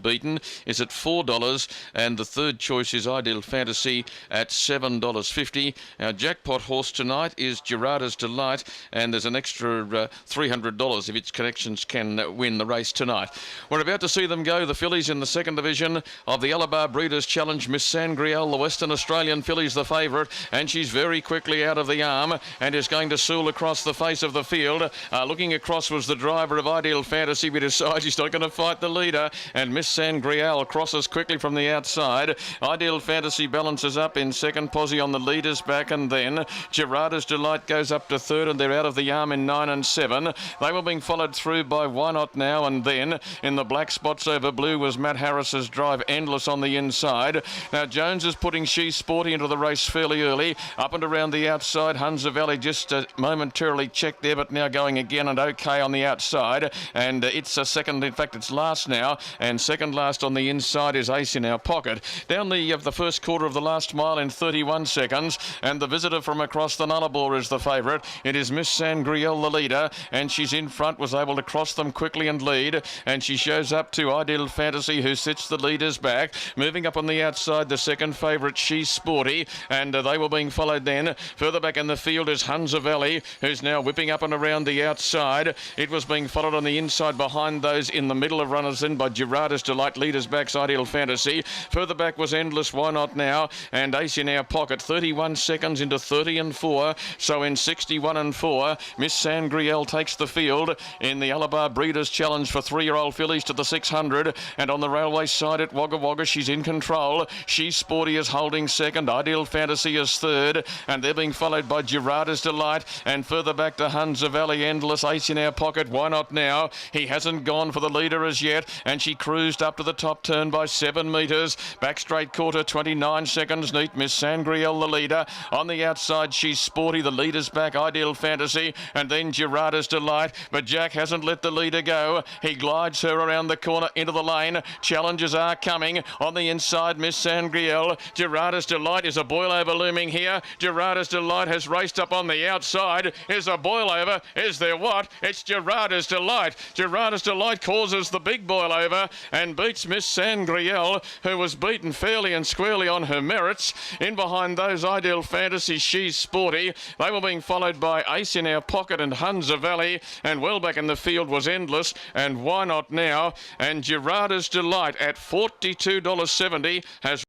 Unbeaten is at $4, and the third choice is Ideal Fantasy at $7.50. Our jackpot horse tonight is Gerarda's Delight, and there's an extra $300 if its connections can win the race tonight. We're about to see them go, the fillies in the second division of the ALABAR Breeders' Challenge. Miss Sangriel, the Western Australian filly's the favourite, and she's very quickly out of the arm and is going to sool across the face of the field. Looking across was the driver of Ideal Fantasy, but decides he's not going to fight the leader, and Miss Sangriel crosses quickly from the outside. Ideal Fantasy balances up in second, Posy on the leader's back, and then Gerarda's Delight goes up to third, and they're out of the arm in 9 and 7. They were being followed through by Why Not Now, and then in the black spots over blue was Matt Harris's Drive Endless on the inside. Now Jones is putting She's Sporty into the race fairly early. Up and around the outside, Hunza Valley just momentarily checked there, but now going again and okay on the outside. And it's a second, in fact it's last now, and second last on the inside is Ace in Our Pocket. Down the first quarter of the last mile in 31 seconds, and the visitor from across the Nullarbor is the favourite. It is Miss Sangriel, the leader, and she's in front, was able to cross them quickly and lead, and she shows up to Ideal Fantasy, who sits the leaders back. Moving up on the outside, the second favourite, She's Sporty, and they were being followed then. Further back in the field is Hunza Valley, who's now whipping up and around the outside. It was being followed on the inside behind those in the middle of runners in by Gerarda's Delight, leaders back's Ideal Fantasy. Further back was Endless, Why Not Now, and Ace in Our Pocket. 31 seconds into 30 and 4, so in 61 and 4, Miss Sangriel takes the field in the ALABAR Breeders' Challenge for 3-year-old fillies to the 600, and on the railway side at Wagga Wagga, she's in control. She's Sporty is holding second, Ideal Fantasy is third, and they're being followed by Gerarda's Delight, and further back to Hunza Valley, Endless, Ace in Our Pocket, Why Not Now. He hasn't gone for the leader as yet, and she cruised up to the top turn by 7 metres. Back straight quarter, 29 seconds neat. Miss Sangriel, the leader. On the outside, She's Sporty, the leader's back, Ideal Fantasy, and then Gerarda's Delight. But Jack hasn't let the leader go. He glides her around the corner into the lane. Challenges are coming. On the inside, Miss Sangriel. Gerarda's Delight. Is a boil over looming here? Gerarda's Delight has raced up on the outside. Is a boil over? Is there what? It's Gerarda's Delight. Gerarda's Delight causes the big boil over and beats Miss Sangriel, who was beaten fairly and squarely on her merits. In behind those, Ideal Fantasy, She's Sporty. They were being followed by Ace in Our Pocket and Hunza Valley, and well back in the field was Endless and Why Not Now, and Gerarda's Delight at $42.70 has